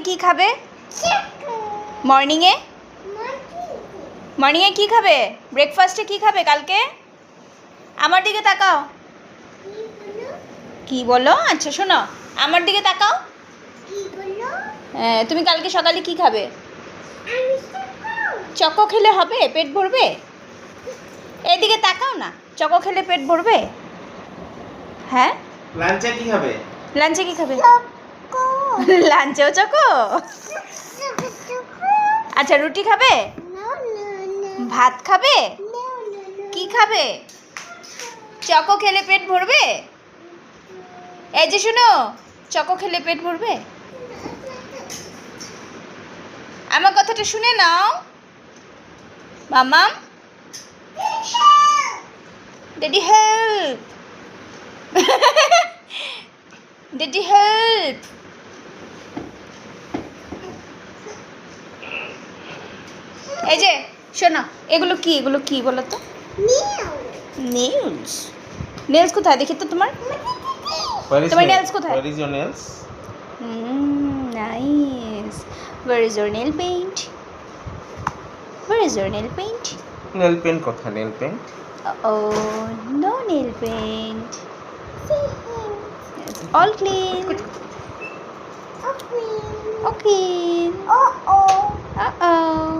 কি খাবে? মর্নিংয়ে কি খাবে? ব্রেকফাস্টে কি খাবে কালকে? আমার দিকে তাকাও। কি বলো? আচ্ছা শোনো, আমার দিকে তাকাও। তুমি কালকে সকালে কি খাবে? চকো খেলে হবে? পেট ভরবে? এদিকে তাকাও না। চকো খেলে পেট ভরবে? হ্যাঁ। লাঞ্চে কি হবে? লাঞ্চে কি খাবে? লাঞ্চেও চকো? আচ্ছা রুটি খাবে? ভাত খাবে? কি খাবে? চকো খেলে পেট ভরবে? এই যে শোনো, চকো খেলে পেট ভরবে? আমার কথাটা শুনে নাও মামাম। Daddy help. Daddy help. এই যে শোনো, এগুলো কি বলো তো? নেলস। নেলস কোথায় দেখি তো তোমার? তোমার নেলস কোথায়? Where is your nails? Nice. Where is your nail paint? Where is your nail paint? Nail paint কোথায়? Nail paint? Oh, no nail paint. It's all clean. Okay. Uh-oh.